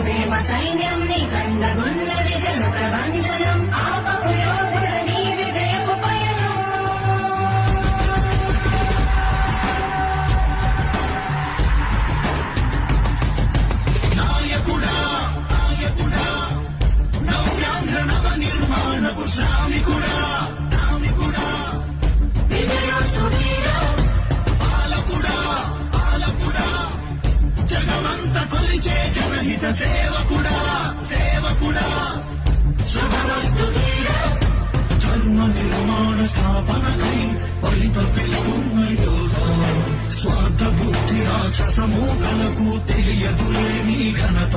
ప్రేమ సైన్యం నీ కండగున్నది జన ప్రభంజనం ఆపకు యోధుడ నీ విజయపు పయనం నాయకుడా నవ్యాంధ్ర నవ నిర్మాణపు శ్రామికుడా విజయోస్తు వీర పాలకుడా జగమంత కొలిచే జనహిత సేవకుడా శుభమస్తు ధీర జన్మ నిర్మాణ స్థాపనకై పరితపిస్తున్న యోధా స్వార్థ బుద్ధి రాక్షసమూకలకు తెలియదులే నీ ఘనత